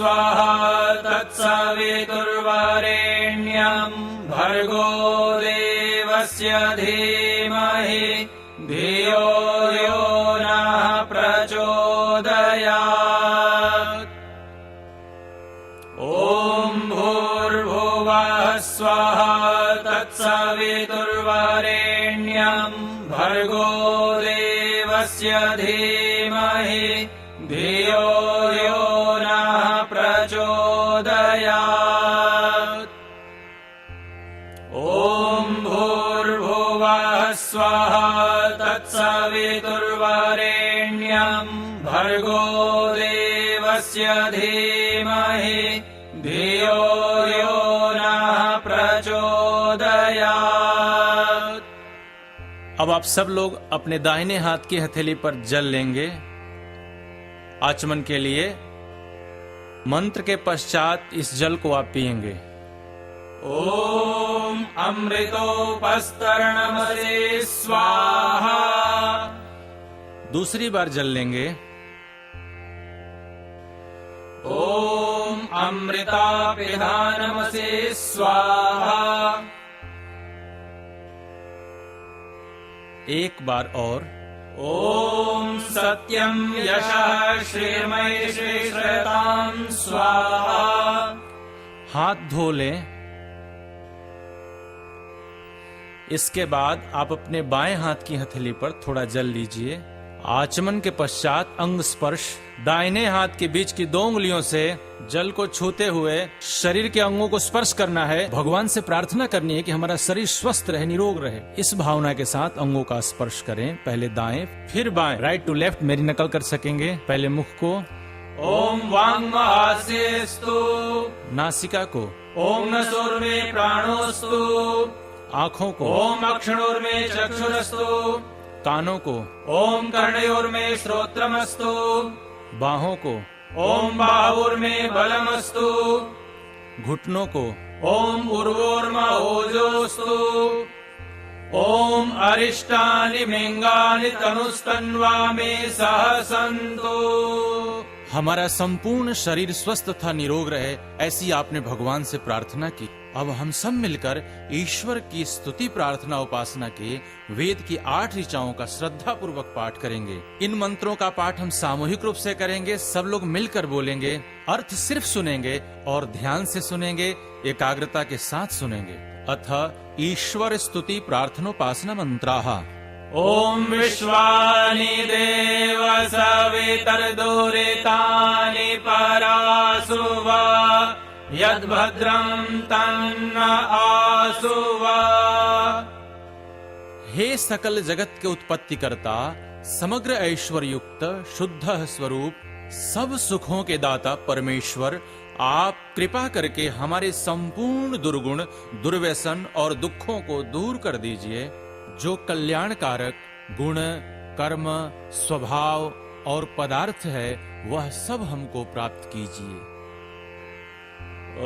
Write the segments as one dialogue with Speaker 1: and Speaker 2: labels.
Speaker 1: स्वाहा तत्सवितुर्वरेण्यं भर्गो देवस्य धीमहि धियो यो नः प्रचोदयात्। ॐ भूर्भुवः स्वः तत्सवितुर्वरेण्यं भर्गो देवस्य धीमहि धियो यो नः प्रचोदयात्। ॐ भूर्भुवः स्वः तत्सवितुर्वरेण्यं भर्गो देवस्य धीमहि धियो यो नः प्रचोदयात्।
Speaker 2: अब आप सब लोग अपने दाहिने हाथ की हथेली पर जल लेंगे आचमन के लिए। मंत्र के पश्चात इस जल को आप पिएंगे।
Speaker 1: ओम अमृतोपस्तरणमसे स्वाहा।
Speaker 2: दूसरी बार जल लेंगे।
Speaker 1: ओम अमृतापिधानमसे स्वाहा।
Speaker 2: एक बार और।
Speaker 1: ओम सत्यम यशः श्रीर्मयि श्रेतां स्वाहा।
Speaker 2: हाथ धो लें। इसके बाद आप अपने बाएं हाथ की हथेली पर थोड़ा जल लीजिए। आचमन के पश्चात अंग स्पर्श दाहिने हाथ के बीच की 2 उंगलियों से जल को छूते हुए शरीर के अंगों को स्पर्श करना है। भगवान से प्रार्थना करनी है कि हमारा शरीर स्वस्थ रहे, निरोग रहे। इस भावना के साथ अंगों का स्पर्श करें। पहले दाएं फिर बाएं, राइट टू लेफ्ट मेरी नकल कर सकेंगे। पहले मुख को।
Speaker 1: ओम वाङ्महास्यस्तु।
Speaker 2: नासिका को।
Speaker 1: ओम नसोर्मे प्राणोस्तु।
Speaker 2: आँखों को।
Speaker 1: ओम अक्षणोर्मे चक्षुरस्तु।
Speaker 2: कानों को।
Speaker 1: ओम कर्णयोर्मे श्रोत्रमस्तु।
Speaker 2: बाहों को।
Speaker 1: ओम बाहुर्मे बलमस्तु।
Speaker 2: घुटनों को।
Speaker 1: ओम उर्वोर्महोजोस्तु। ओम अरिष्टानि मिंगानि तनुस्तन्वा मे सह सन्तु।
Speaker 2: हमारा संपूर्ण शरीर स्वस्थ तथा निरोग रहे, ऐसी आपने भगवान से प्रार्थना की। अब हम सब मिलकर ईश्वर की स्तुति प्रार्थना उपासना के वेद की 8 ऋचाओं का श्रद्धा पूर्वक पाठ करेंगे। इन मंत्रों का पाठ हम सामूहिक रूप से करेंगे। सब लोग मिलकर बोलेंगे, अर्थ सिर्फ सुनेंगे और ध्यान से सुनेंगे, एकाग्रता के साथ सुनेंगे। अथ ईश्वर स्तुति प्रार्थनोपासना मंत्राः।
Speaker 1: ओम विश्वानि देव सवितर्दुरितानि परासुवा यद्भद्रं तन्न आसुवा।
Speaker 2: हे सकल जगत के उत्पत्ति करता, समग्र ऐश्वर्य युक्त शुद्ध स्वरूप, सब सुखों के दाता परमेश्वर, आप कृपा करके हमारे संपूर्ण दुर्गुण, दुर्व्यसन और दुखों को दूर कर दीजिए। जो कल्याणकारक गुण, कर्म, स्वभाव और पदार्थ है, वह सब हमको प्राप्त कीजिए।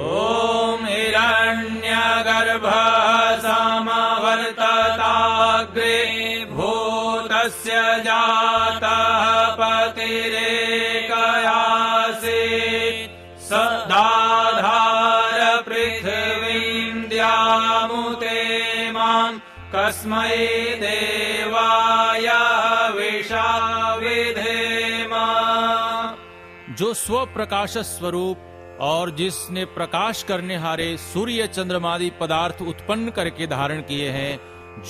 Speaker 1: ओम हिरण्यगर्भः समवर्तताग्रे भूतस्य जातः पतिरेकयासीत् सदाधार पृथिवीं द्यामुते मां कस्मै देवाय हविषा विधेमा।
Speaker 2: जो स्व प्रकाश स्वरूप और जिसने प्रकाश करने हारे सूर्य चंद्रमादि पदार्थ उत्पन्न करके धारण किए हैं,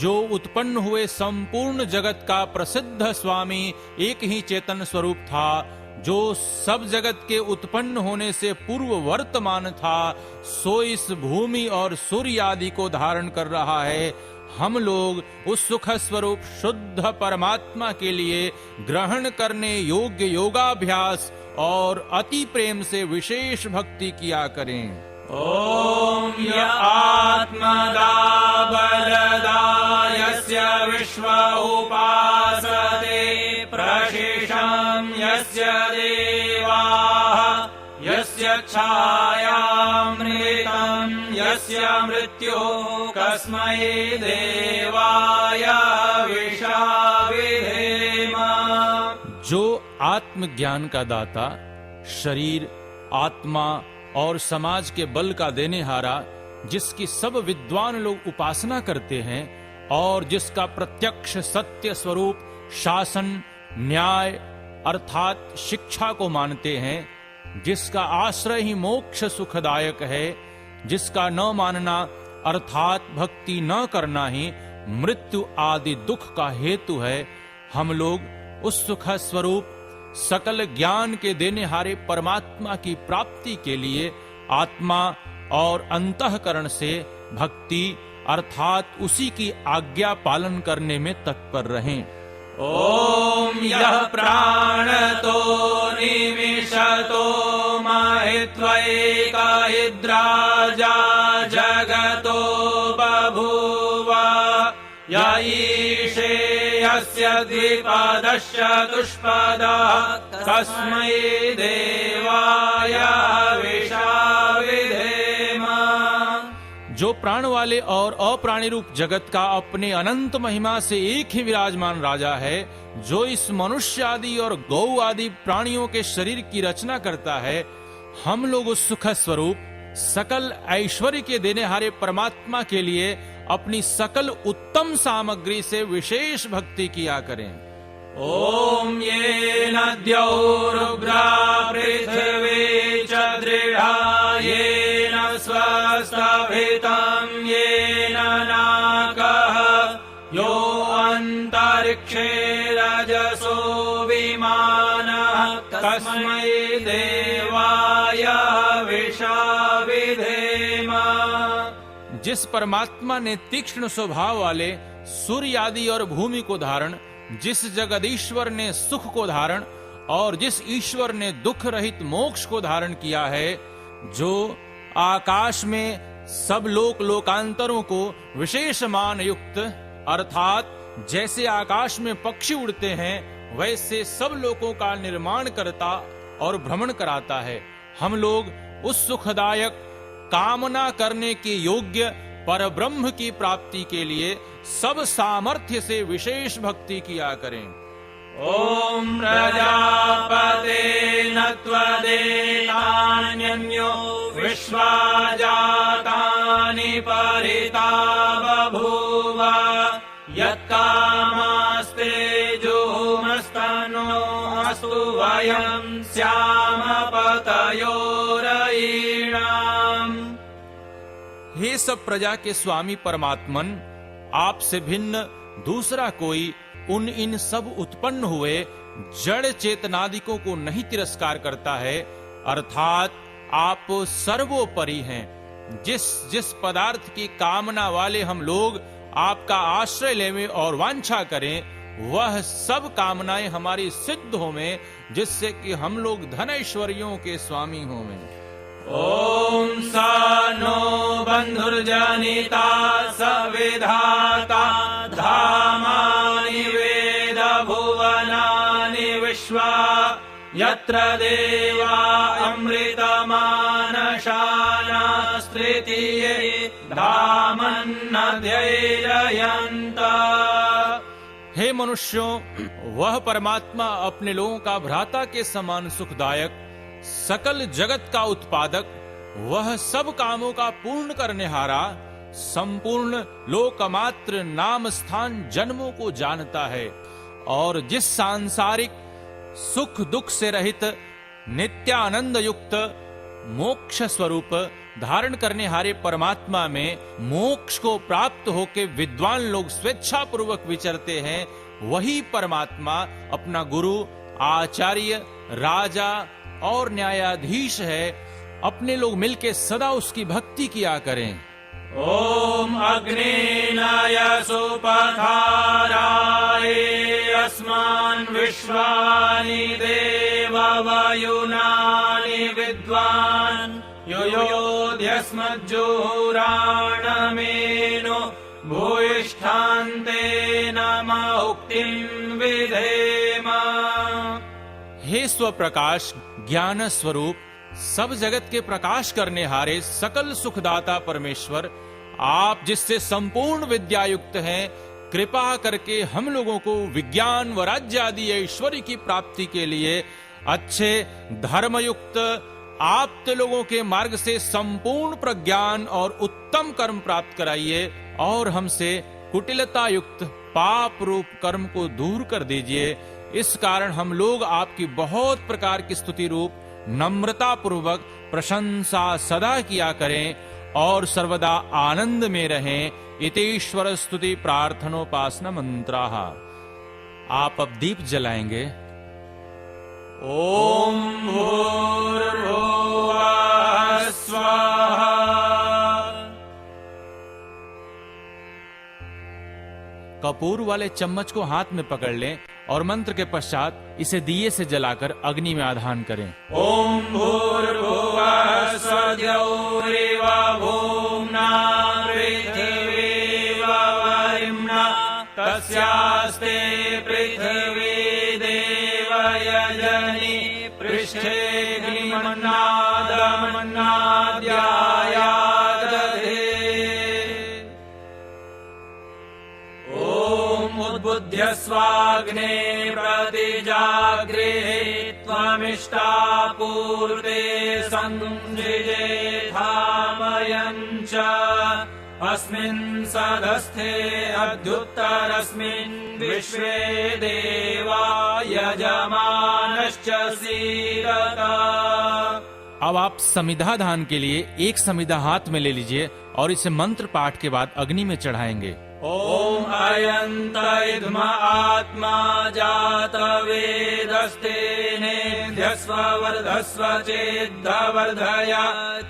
Speaker 2: जो उत्पन्न हुए संपूर्ण जगत का प्रसिद्ध स्वामी एक ही चेतन स्वरूप था, जो सब जगत के उत्पन्न होने से पूर्व वर्तमान था, सो इस भूमि और सूर्य आदि को धारण कर रहा है। हम लोग उस सुख स्वरूप शुद्ध परमात्मा के लिए ग्रहण करने योग्य योगाभ्यास और अति प्रेम से विशेष भक्ति किया करें।
Speaker 1: ओम य आत्मदा बलदा यस्य विश्व उपासते प्रशिषं यस्य देवाः यस्य छायामृतं यस्य मृत्यो कस्मै देवाय हविषा विधेम।
Speaker 2: जो आत्मज्ञान का दाता, शरीर, आत्मा और समाज के बल का देनेहारा, जिसकी सब विद्वान लोग उपासना करते हैं और जिसका प्रत्यक्ष सत्य स्वरूप शासन, न्याय अर्थात शिक्षा को मानते हैं, जिसका आश्रय ही मोक्ष सुखदायक है, जिसका न मानना अर्थात भक्ति न करना ही मृत्यु आदि दुख का हेतु है, हम लोग उस सुख स्वरूप सकल ज्ञान के देनेहारे परमात्मा की प्राप्ति के लिए आत्मा और अंतःकरण से भक्ति अर्थात उसी की आज्ञा पालन करने में तत्पर रहें।
Speaker 1: ओम यः प्राणतो निमिषतो महित्वैका इद्राजा जगतो बभूव य ईशे यस्य द्विपदश्च दुष्पदः तस्मै देवाय विशाविधेम।
Speaker 2: जो प्राण वाले और अप्राणी रूप जगत का अपने अनंत महिमा से एक ही विराजमान राजा है, जो इस मनुष्य आदि और गौ आदि प्राणियों के शरीर की रचना करता है, हम लोग उस सुख स्वरूप सकल ऐश्वर्य के देनेहारे परमात्मा के लिए अपनी सकल उत्तम सामग्री से विशेष भक्ति किया करें।
Speaker 1: ओम येन द्यौरुग्रा पृथिवी च दृढ़ा येन स्वस्थभितं येन नाकः यो अन्तरिक्षे रजसो विमानः तस्मै देवाय विशाविधेम।
Speaker 2: जिस परमात्मा ने तीक्ष्ण स्वभाव वाले सूर्य आदि और भूमि को धारण, जिस जगदीश्वर ने सुख को धारण और जिस ईश्वर ने दुख रहित मोक्ष को धारण किया है, जो आकाश में सब लोक लोकांतरों को विशेष मान युक्त अर्थात जैसे आकाश में पक्षी उड़ते हैं वैसे सब लोकों का निर्माण करता और भ्रमण कराता है, हम लोग उस सुखदायक कामना करने के योग्य परब्रह्म की प्राप्ति के लिए सब सामर्थ्य से विशेष भक्ति किया करें।
Speaker 1: ओम प्रजापते त्वदेतान्यो विश्वा जातानि परिता बभूव यत्कामास्ते जुहुमस्तनो अस्तु वयं स्याम पतयोरयीणाम्।
Speaker 2: हे सब प्रजा के स्वामी परमात्मन, आपसे भिन्न दूसरा कोई उन इन सब उत्पन्न हुए जड़ चेतनादिकों को नहीं तिरस्कार करता है, अर्थात आप सर्वोपरि हैं। जिस जिस पदार्थ की कामना वाले हम लोग आपका आश्रय लेवें और वांछा करें, वह सब कामनाएं हमारी सिद्ध होवें, जिससे कि हम लोग धन ऐश्वर्यों के स्वामी होवें।
Speaker 1: ओम स नो बंधुर्जनिता सविधाता धामानि वेद भुवनानि विश्वा यत्र देवा अमृतमानशानास्तृतीये धामन्नध्यैरयन्त।
Speaker 2: हे मनुष्यों, वह परमात्मा अपने लोगों का भ्राता के समान सुखदायक, सकल जगत का उत्पादक, वह सब कामों का पूर्ण करनेहारा, संपूर्ण लोकमात्र नाम स्थान जन्मों को जानता है और जिस सांसारिक सुख दुख से रहित नित्यानंद युक्त मोक्ष स्वरूप धारण करने हारे परमात्मा में मोक्ष को प्राप्त होके विद्वान लोग स्वेच्छा पूर्वक विचरते हैं, वही परमात्मा अपना गुरु, आचार्य, राजा और न्यायाधीश है। अपने लोग मिलके सदा उसकी भक्ति किया करें।
Speaker 1: ओम अग्नेनाय सुपथाराय अस्मान् विश्वानि देववायुनानि विद्वान् योयोध्यस्मज्जुहुराणमेनो भूयिष्ठान्ते नमः उक्तिं विधेम।
Speaker 2: हे स्वप्रकाश ज्ञान स्वरूप सब जगत के प्रकाश करने हारे सकल सुखदाता परमेश्वर, आप जिससे संपूर्ण विद्या युक्त हैं, कृपा करके हम लोगों को विज्ञान व राज्य आदि ऐश्वर्य की प्राप्ति के लिए अच्छे धर्मयुक्त आप लोगों के मार्ग से संपूर्ण प्रज्ञान और उत्तम कर्म प्राप्त कराइए और हमसे कुटिलता युक्त पाप रूप कर्म को दूर कर दीजिए। इस कारण हम लोग आपकी बहुत प्रकार की स्तुति रूप नम्रता पूर्वक प्रशंसा सदा किया करें और सर्वदा आनंद में रहें। इतीश्वर स्तुति प्रार्थनोपासना मंत्राः। आप अब दीप जलाएंगे।
Speaker 1: ओम भूर्भुवः स्वाहा।
Speaker 2: कपूर वाले चम्मच को हाथ में पकड़ लें और मंत्र के पश्चात इसे दिए से जलाकर अग्नि में आधान करें।
Speaker 1: ओम भूर्भुवः स्वद्यौरिव भूम्ना पृथिवी वरिम्ना तस्यास्ते पृथिवी देवयजनि पृष्ठे ग्निमन्नादमन्नाद्यायादधे। उद्बुध्यस्वाग्ने प्रतिजागृहे त्वमिष्टापूर्ते संसृजेथामयं च अस्मिन् सदस्थे अद्युत्तरस्मिन् विश्वे देवा यजमानश्च सीदत।
Speaker 2: अब आप समिधा दान के लिए एक समिधा हाथ में ले लीजिए और इसे मंत्र पाठ के बाद अग्नि में चढ़ाएंगे।
Speaker 1: ओम अयंत इद्म आत्मा जात वेदस्तेनेध्यस्व वर्धस्व चेद्धवर्धया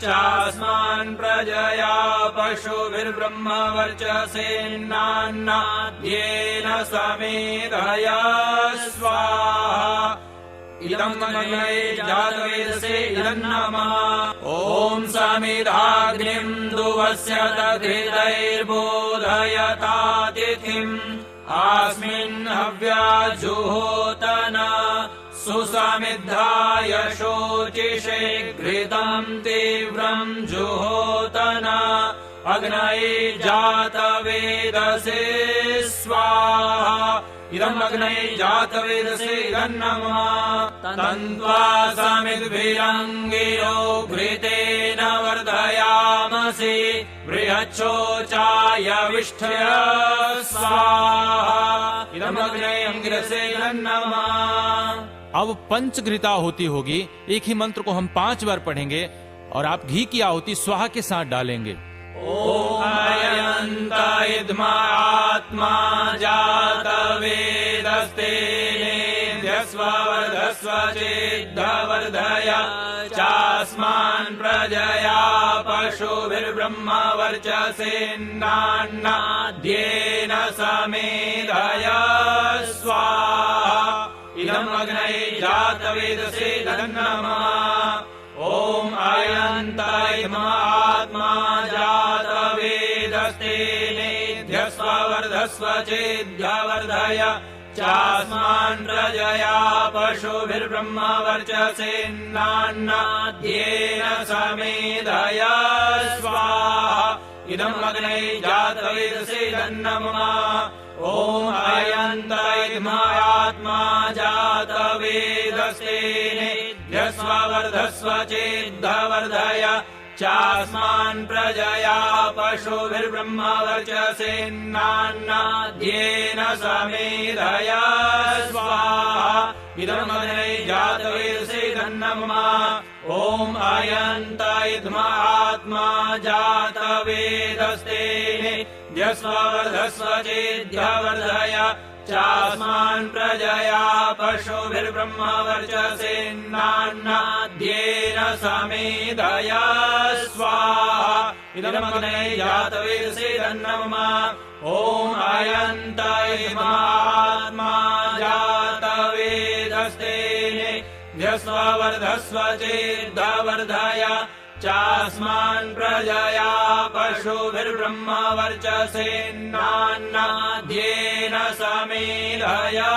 Speaker 1: चास्मान् प्रजया पशुभिर्ब्रह्म वर्चसेन्नान्नाद्येन समेधया स्वाहा। इदं अग्नये जातवेदसे इदं नमः। ओम समिधाग्निं दुवस्य दधिदैर्बोधयतातिथिम् अस्मिन् हव्याजुहोतन सुसमिद्धाय शोचिषे घृतं तीव्रं जुहोतन अग्नये जातवेदसे स्वाहा। इदं अग्नये जातवेदसे इदं नमः। तन्त्वा समिद्भिरङ्गिरो घृतेन वर्धयामसि बृहच्छोचाय विष्ठय स्वाहा। इदं अग्नये अंगिरसे इदं नमः।
Speaker 2: अब पंचघृता आहुति होगी। एक ही मंत्र को हम 5 बार पढ़ेंगे और आप घी की आहुति स्वाहा के साथ डालेंगे।
Speaker 1: ओम अयंत इद्म आत्मा जात वेदस्तेनेध्यस्व वर्धस्व चेद्धवर्धया चास्मान् प्रजया पशुभिर्ब्रह्म वर्चसेन्नान्नाद्येन समेधया स्वाहा। इदं अग्नये जातवेदसे इदं नमः। ओम अयंत इद्म आत्मा जात वेदस्तेनेध्यस्व वर्धस्व चेद्धवर्धया चास्मान् प्रजया पशुभिर्ब्रह्म वर्चसेन्नान्नाद्येन समेधया स्वाहा। इदं अग्नये जातवेदसे इदं नमः। ओम अयंत इद्म आत्मा जात वेदस्तेनेध्यस्व वर्धस्व चेद्धवर्धया चास्मान् प्रजया पशुभिर्ब्रह्म वर्चसेन्नान्नाद्येन समेधया स्वाहा। इदं अग्नये जातवेदसे इदं नमः। ओम अयंत इद्म आत्मा जात वेदस्तेनेध्यस्व वर्धस्व चेद्धवर्धया चास्मान् प्रजया पशुभिर्ब्रह्म वर्चसेन्नान्नाद्येन समेधया स्वाहा। इदं अग्नये जातवेदसे इदं नमः। ओम अयंत इद्म आत्मा जात वेदस्तेनेध्यस्व वर्धस्व चेद्धवर्धया चास्मान् प्रजया पशुभिर्ब्रह्म वर्चसेन्नान्नाद्येन समेधया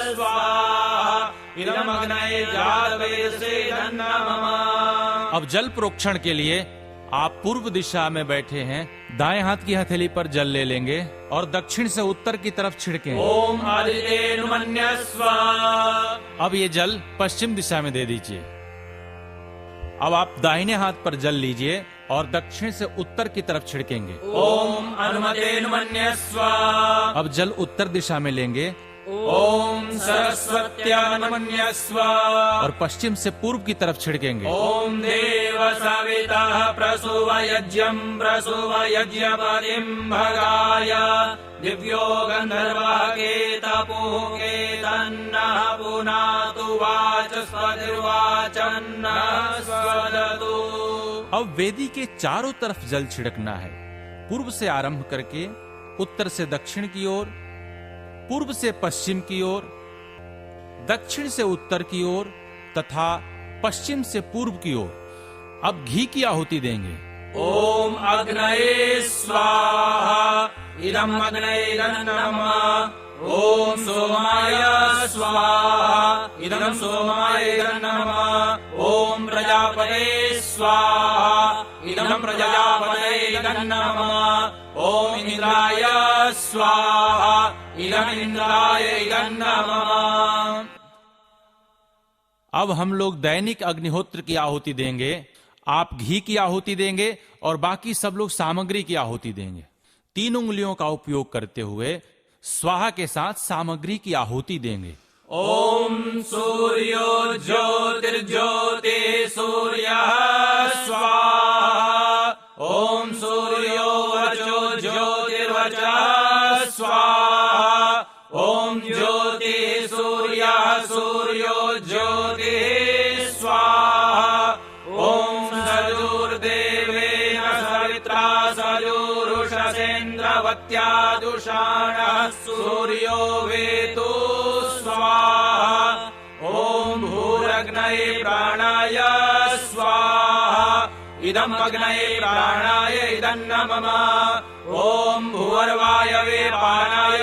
Speaker 1: स्वाहा। इदं अग्नये जातवेदसे इदं नमः।
Speaker 2: अब जल प्रोक्षण के लिए आप पूर्व दिशा में बैठे हैं। दाएं हाथ की हथेली पर जल ले लेंगे और दक्षिण से उत्तर की तरफ छिड़कें।
Speaker 1: ओम आदितेनुमन्यस्व।
Speaker 2: अब ये जल पश्चिम दिशा में दे दीजिए। अब आप दाहिने हाथ पर जल लीजिए और दक्षिण से उत्तर की तरफ छिड़केंगे।
Speaker 1: ओम अनुमतेन्मन्यस्व।
Speaker 2: अब जल उत्तर दिशा में लेंगे
Speaker 1: ओम सरस्वत्यानुमन्यस्व।
Speaker 2: और पश्चिम से पूर्व की तरफ छिड़केंगे।
Speaker 1: ओम देव सविता प्रसूव यज्ञं प्रसूव यज्ञपतिं भगाय दिव्यो गंधर्वः केतपुः केतन्नः पुनातु वाचस्पतिर्वाचन्नः स्वदतु।
Speaker 2: अब वेदी के चारों तरफ जल छिड़कना है, पूर्व से आरंभ करके उत्तर से दक्षिण की ओर, पूर्व से पश्चिम की ओर, दक्षिण से उत्तर की ओर तथा पश्चिम से पूर्व की ओर। अब घी की आहुति देंगे।
Speaker 1: ओम अग्नये स्वाहा इदम् अग्नये नमः। ओम सोमाय स्वाहा इदम् सोमाय नमः। ओम प्रजापते स्वाहा इदम् प्रजापते नमः। ओम इंद्राय स्वाहा इदम् इंद्राय नमः।
Speaker 2: अब हम लोग दैनिक अग्निहोत्र की आहुति देंगे। आप घी की आहुति देंगे और बाकी सब लोग सामग्री की आहुति देंगे। 3 उंगलियों का उपयोग करते हुए स्वाहा के साथ सामग्री की आहुति देंगे।
Speaker 1: ओम सूर्यो ज्योतिर्ज्योति सूर्यः स्वाहा। ओम सूर्यो वचो ज्योतिर्वचः स्वाहा। ओम ज्योति सूर्यः सूर्यो ज्योतिः स्वाहा। ओम सजुर्देवेन सवित्रा सजुरुषसेन्द्रवत्यादुषाणः सूर्यो वेतु स्वाहा। ओम भूरग्नये प्राणाय स्वाहा इदम् अग्नये प्राणाय इदम् नमः। ओम भूर्वायवे पानाय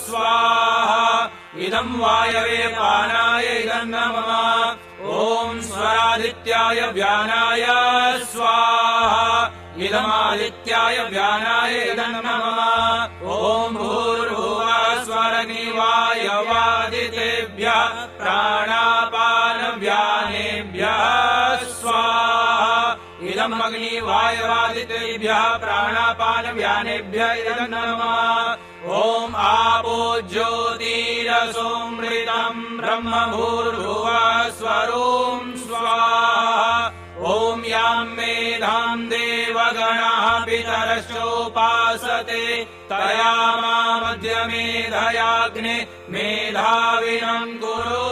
Speaker 1: स्वाहा इदम् वायवे पानाय इदम् नमः। ओम स्वरादित्याय व्यानाय स्वाहा इदमादित्याय व्यानाय इदम् नमः। ओम भूर्भुवः स्वरग्निवायवादितेभ्यः प्राणापानव्यानेभ्यः स्वाहा इदम् अग्निवायवादितेभ्यः प्राणापानव्यानेभ्यः इदम् नमः। ओम आपो ज्योतिरसोमृतम् ब्रह्म भूर्भुवः स्वरोम स्वाहा। ओम यां मेधां देवगणाः पितरश्चोपासते तया मामद्य मेधयाग्ने मेधाविनं कुरु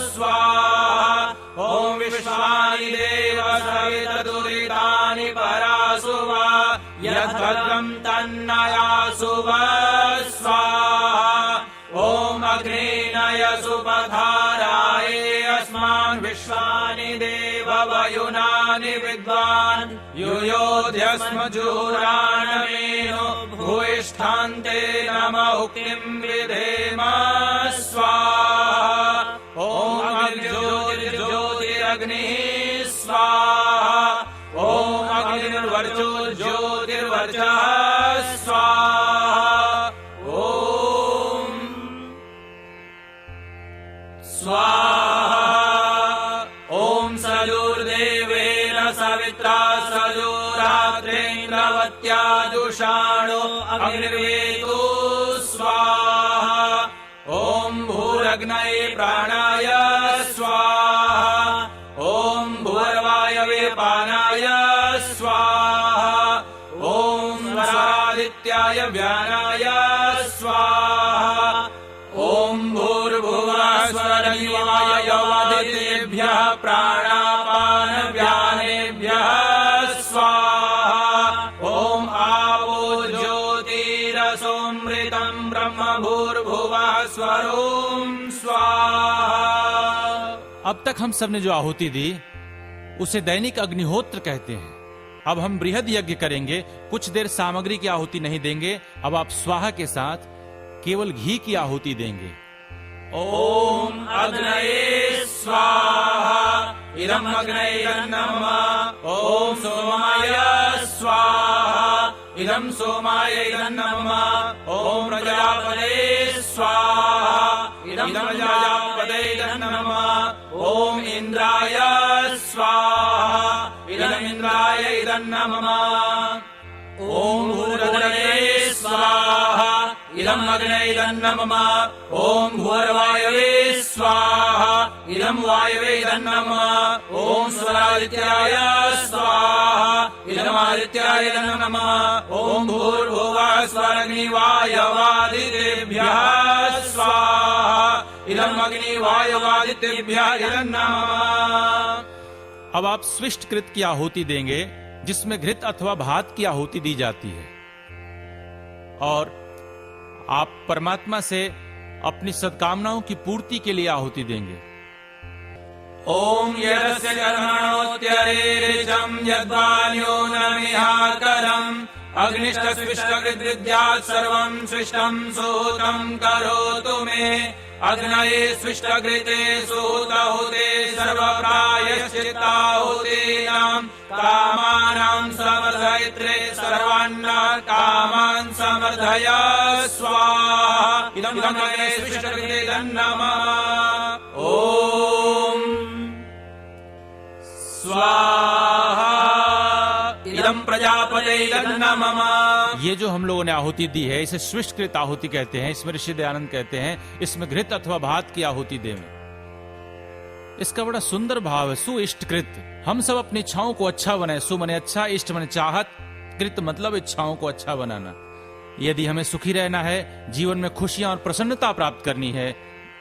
Speaker 1: स्वाहा। ओम विश्वानि देव सवितदुरितानि परासु वा यद्भद्रं तन्नयासु वा स्वाहा। ओम अग्नेनयसु पधाराये अस्मान् विश्वानि देव वयुनानि विद्वान् युयोध्यस्म जुहुराणमेनो भूयिष्ठान्ते नम उक्तिं विधेम स्वाहा। ओम अग्निर्ज्योतिरग्निः स्वाहा। ओम अग्निर्वर्चो ज्योतिर्वर्चः स्वाहा। ओम स्वाहा। ओम सजुर्देवेन सवित्रा सजुरात्रेन्द्रवत्यादुषाणो अग्निर्वेतु स्वाहा। ओम भूरग्नये प्राणाय स्वाहा। ओम भूर्वायवे पानाय स्वाहा। ओम स्वरादित्याय व्यानाय स्वाहा। ओम भूर्भुवः स्वरग्निवायवादितेभ्यः प्राणापानव्यानेभ्यः स्वाहा। ओम आवो ज्योतिरसोमृतम् ब्रह्म भूर्भुवः स्वरोम स्वाहा।
Speaker 2: अब तक हम सब ने जो आहुति दी उसे दैनिक अग्निहोत्र कहते हैं। अब हम बृहद यज्ञ करेंगे। कुछ देर सामग्री की आहुति नहीं देंगे। अब आप स्वाहा के साथ केवल घी की आहुति देंगे।
Speaker 1: ओम अग्नये स्वाहा इदम् अग्नये नमः। ओम सोमाय स्वाहा इदम् सोमाय नमः। ओम प्रजापते स्वाहा इदम् प्रजापते नमः। ओम इंद्राय स्वाहा इदन्नं मम ॐ भूरग्नये स्वाहा इदम् अग्ने इदन्नं मम ॐ भूर्वायवे स्वाहा इदम् वायवे इदन्नं मम ॐ स्वरादित्याय स्वाहा इदमादित्याय इदन्नं मम ॐ भूर्भुवः स्वरग्निवायवादितेभ्यः स्वाहा इदम् अग्निवायवादितेभ्यः इदन्नं मम।
Speaker 2: अब आप स्विष्ट कृत की आहुति देंगे, जिसमें घृत अथवा भात की आहुति दी जाती है, और आप परमात्मा से अपनी सद्कामनाओं की पूर्ति के लिए आहुति देंगे।
Speaker 1: ओम यस्य कर्मणोत्यरेरिचं यद्वान्यो नमिहाकरम् अग्निष्टस्विष्टकृद्विद्यात् सर्वं स्विष्टं सूतं करोतु मे अग्नये स्विष्टकृते सूतहुते सर्वप्रायश्चित्ताहुतीनां कामानां समर्धयित्रे सर्वान्ना कामान् समर्धय स्वाहा इदं अग्नये स्विष्टकृते नमः। ओम स्वाहा इदं प्रजापते नमः।
Speaker 2: ये जो हम लोगों ने आहुति दी है, इसे स्विष्टकृत आहुति कहते हैं। इसमें ऋषि दयानंद कहते हैं इसमें घृत अथवा भात की आहुति दें। इसका बड़ा सुंदर भाव है, सुइष्टकृत। हम सब अपनी इच्छाओं को अच्छा बनाए। सु मने अच्छा, इष्ट मने चाहत, कृत मतलब इच्छाओं को अच्छा बनाना। यदि हमें सुखी रहना है, जीवन में खुशियां और प्रसन्नता प्राप्त करनी है,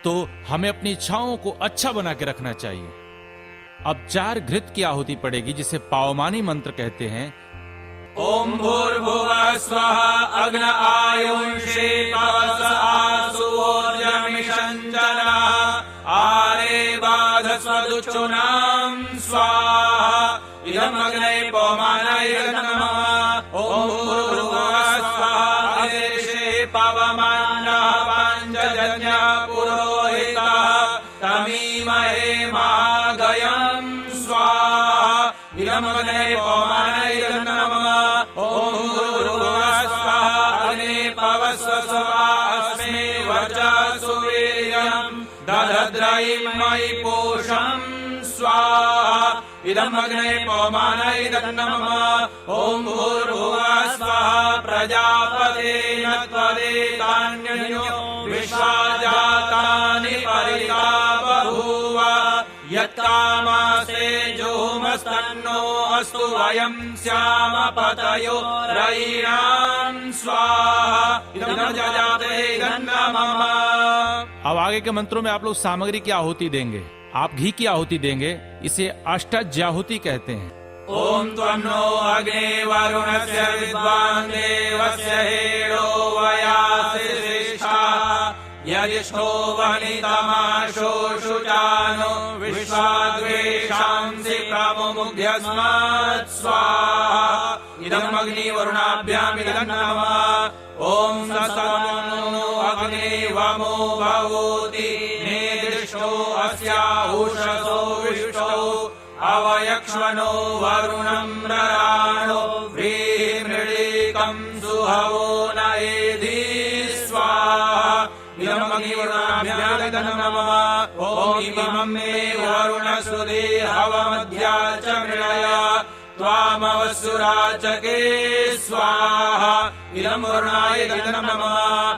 Speaker 2: तो हमें अपनी इच्छाओं को अच्छा बना के रखना चाहिए। अब 4 घृत की आहुति पड़ेगी, जिसे पावमानी मंत्र कहते हैं।
Speaker 1: ओम भूर्भुवः स्वः अग्न आयुष्ये पवस आसुर्यमिषञ्जनः आरे बाधस्वदुच्छुनां स्वाहा इदम् अग्ने पवमानाय नमः। ओम भूर्भुवः स्वः अग्निर्षे पवमानः पञ्चजन्यः पुरोहितः तमीमहे महागयम् स्वाहा इदम् अग्ने पवमानाय नमः। ओम भूर्भुवः स्वः अग्ने पवस्वस्वास्मे वर्चसु वीर्यम् दधद्रयिं मयि पोषं स्वाहा इदम् अग्ने पवमानाय नमः। ओम भूर्भुवः स्वः प्रजापतेन त्वदेतान्यो विश्वा जातानि परिता बभूव यत्कामासे जोमस्तन्नो अस्तु वयं स्याम पतयो रयिणां स्वाहा इदं जजाते नमः।
Speaker 2: अब आगे के मंत्रों में आप लोग सामग्री की आहुति देंगे। आप घी की आहुति देंगे, इसे अष्टज्याहुति कहते हैं।
Speaker 1: ओम त्वन्नो अग्ने वरुणस्य विद्वान् देवस्य हेडो वयासि श्रेष्ठा यदिष्ठो वनितमाशो शुचानो विश्वाद्वेषांसि प्रमुमुग्ध्यस्मात् स्वाहा इदम् अग्निवरुणाभ्याम् इदं नमः। ओम सतनो अग्ने वमो भवोति नेदृष्टो अस्याहुषसो विष्टो अवयक्ष्मनो वरुणं रराणो व्रीमृळीकं सुहवो न एधि स्वाहा इदम् अग्निवरुणाभ्याम् नमः। ओम इमं मे वरुणसुदे हवमध्या च मृळय त्वामवसुराचके स्वाहा इदम् वरुणाय नमः।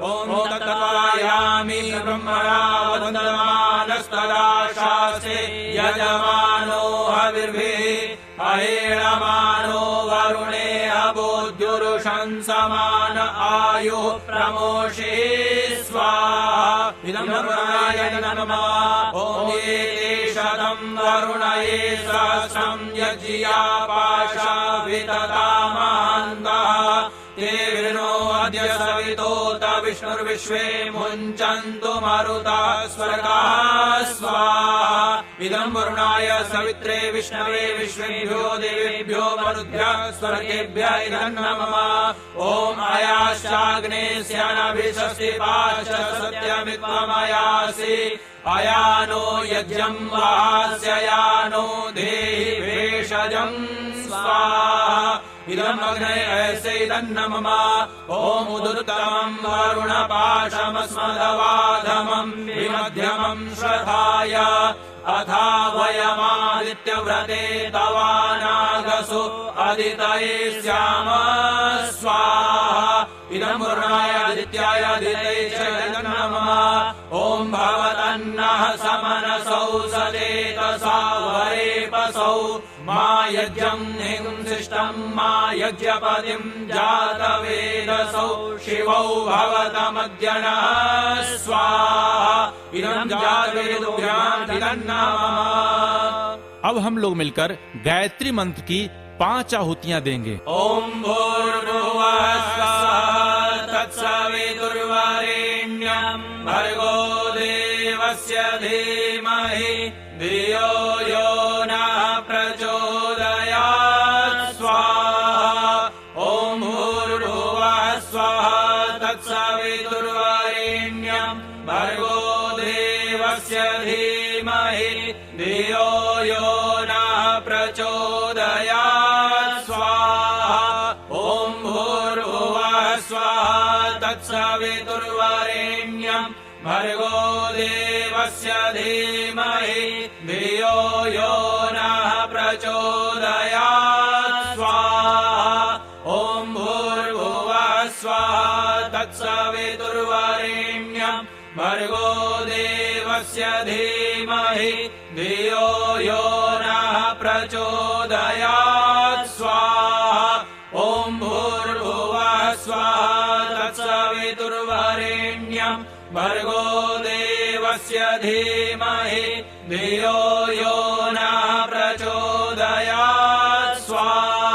Speaker 1: ओम तत्त्वायामि ब्रह्मणा वन्दमानस्तदा शास्त्रे यजमानो हविर्भिः अहेळमानो वरुणे अबोध्युरुशंसमान आयुः प्रमोषे स्वाहा इदम् वरुणाय नमः। ओम एतेषदं वरुणये सहस्रं यज्ञिया पाशा विदधामान्तः ते विनो अद्य सवितोत विष्णुर्विश्वे मुञ्चन्तु मरुतः स्वर्गाः स्वाहा इदं वरुणाय सवित्रे विष्णवे विश्वेभ्यो देवेभ्यो मरुद्भ्यः स्वर्गेभ्यः इदं नमः। ओम अयाश्चाग्ने स्यानभिषस्तिपाश्च सत्यमित्वमयासि अयानो यज्ञं वास्ययानो देहि भेषजं स्वाहा इदम् अग्ने ऐसे इदं नमः। ओम उदुत्तमं वरुणपाशमस्मदवाधमं विमध्यमं श्रद्धाय अथा वयमादित्यव्रते तवानागसु आदितये स्याम स्वाहा इदं वरुणाय आदित्याय दितये च इदं नमः ॐ भवतन्नः समनसौ सदेतसा वरेपसौ मा यज्ञं हिंसिष्टं मा यज्ञपतिं जातवेदसौ शिवौ भवतमग्नः स्वाहा इदं जातवेदोभ्याम् इदं नमः।
Speaker 2: अब हम लोग मिलकर गायत्री मंत्र की 5 आहुतियां देंगे।
Speaker 1: ओम भूर्भुवः स्वः तत्सवितुर्वरेण्यं भर्गो देवस्य धीमहि धियो यो नः प्रचोदयात् स्वाहा ओम भूर्भुवः स्वः तत्सवितुर्वरेण्यं भर्गो देवस्य धीमहि धियो यो नः प्रचोदयात् स्वाहा ॐ भूर्भुवः स्वः तत्सवितुर्वरेण्यं भर्गो देवस्य धीमहि धियो यो नः प्रचोदयात् स्वाहा ॐ भूर्भुवः स्वः तत्सवितुर्वरेण्यं भर्गो देवस्य धीमहि धियो यो नः प्रचोदयात् स्वाहा ॐ भूर्भुवः स्वः तत्सवितुर्वरेण्यं भर्गो देवस्य धीमहि धियो यो नः प्रचोदयात् स्वाहा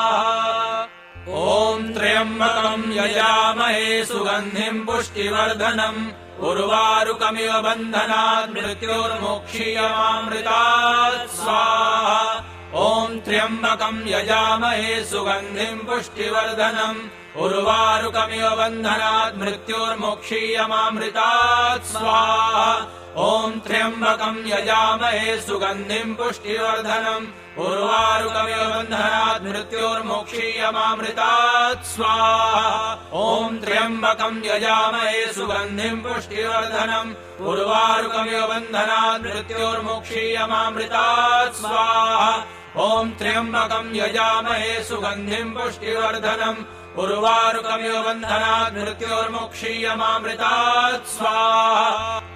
Speaker 1: ॐ त्र्यम्बकं यजामहे सुगन्धिं पुष्टिवर्धनम् उर्वारुकमिव बन्धनात् मृत्योर्मोक्षीयमामृतात् स्वाहा ॐ त्र्यम्बकं यजामहे सुगन्धिं पुष्टिवर्धनम् उर्वारुकमिव बन्धनात् मृत्योर्मोक्षीयमामृतात् स्वाहा ॐ त्र्यम्बकं यजामहे सुगन्धिं पुष्टिवर्धनम् उर्वारुकमिव बन्धनात् मृत्योर्मोक्षीयमामृतात् स्वाहा ॐ त्र्यम्बकं यजामहे सुगन्धिं पुष्टिवर्धनम् उर्वारुकमिव बन्धनात् मृत्योर्मोक्षीयमामृतात् स्वाहा ॐ त्र्यम्बकं यजामहे सुगन्धिं पुष्टिवर्धनम् उर्वारुकमिव बन्धनात् मृत्योर्मोक्षीयमामृतात् स्वाहा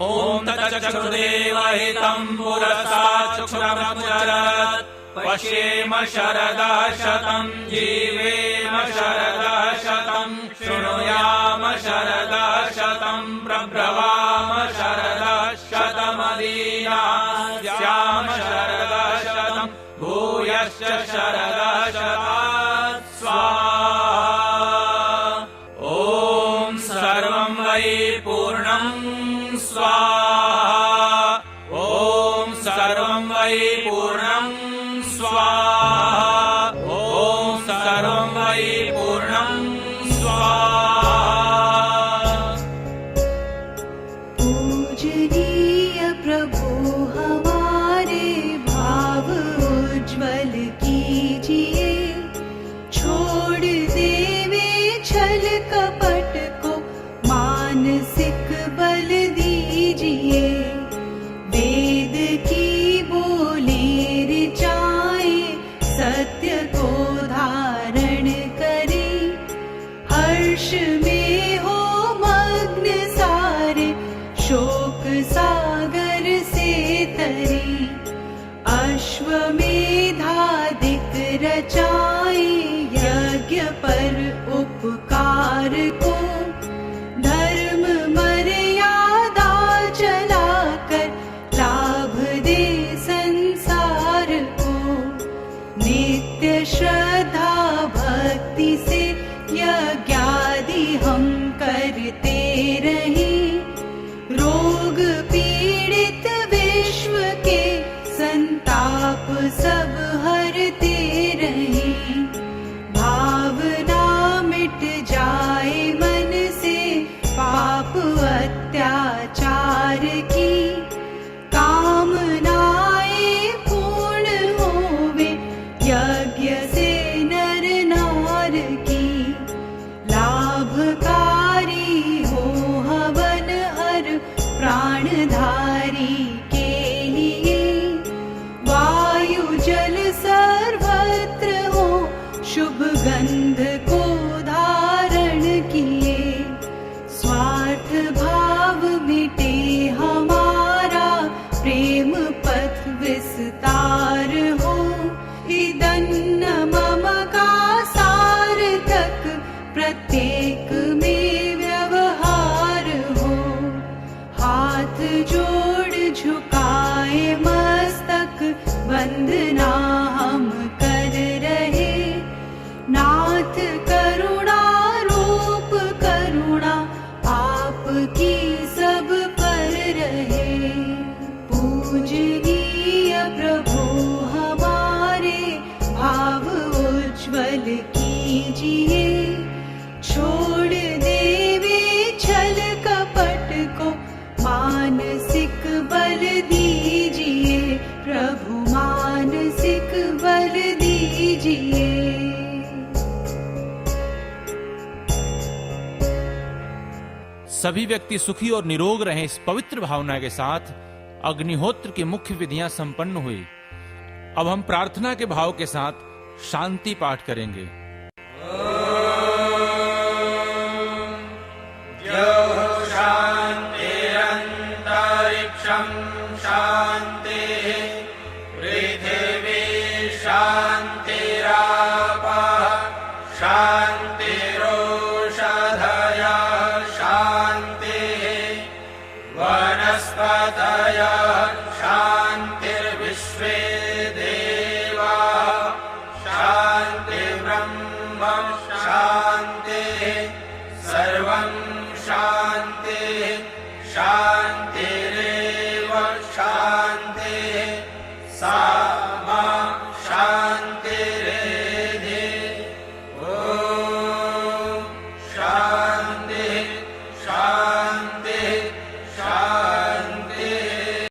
Speaker 1: ॐ तच्चक्षुर्देवहितं पुरसा चक्षुरमुचरत् पश्येम शरदः शतं जीवेम शरदः शतं शृणुयाम शरदः शतं प्रब्रवाम शरदः शतमदीनाः स्याम शरदः शतं भूयश्च शरदः शतात् स्वाहा ॐ सर्वं वै पूर्णं स्वाहा ॐ सर्वं वै पूर्णं स्वाहा ॐ सर्वं वै पूर्णं स्वाहा।
Speaker 3: पूजनीय प्रभु हमारे भाव उज्ज्वल कीजिए, छोड़ देवे छल कपट को मानसिक बल दीजिए। वेद की बोली ऋचाएं सत्य को धारण करे, हर्ष में हो मग्न सारे शोक सागर से तरे। अश्वमेधादिक रचाए यज्ञ पर उपकार को, धर्म मर्यादा चलाकर लाभ दे संसार को। नित्य श्रद्धा भक्ति से यज्ञादि हम करते रहें, रोग पीड़ित विश्व के संताप सब हरते रहें। भावना मिट जाए मन से पाप अत्याचार की, कामनाएं पूर्ण होवे यज्ञ से नर नार की। लाभकारी हो हवन हर प्राणधारी के लिए, वायु जल सर्वत्र हो शुभ गंध को धारण किए, स्वार्थ भाव मिटे हमारा, प्रेम पथ विस्तार हो, इदन्न मम का सार्थक, प्रत्येक में व्यवहार हो। हाथ जोड़ झुकाए मस्तक, वंदना हम कर रहे, नाथ करुणा रूप करुणा आपकी सब पर रहे। पूजनीय प्रभु हमारे, भाव उज्ज्वल कीजिए, छोड़ देवे छल कपट को, मानसिक बल दीजिए प्रभु, मानसिक बल दीजिए।
Speaker 2: सभी व्यक्ति सुखी और निरोग रहें, इस पवित्र भावना के साथ अग्निहोत्र की मुख्य विधियां संपन्न हुई। अब हम प्रार्थना के भाव के साथ शांति पाठ करेंगे।
Speaker 1: शांतिरंतरिक्षं शांतिः, पृथिवी शांतिरापः शांतिरोषधयः शांतिः, वनस्पतयः शांतिर्विश्वे देवाः शान्तिर्ब्रह्म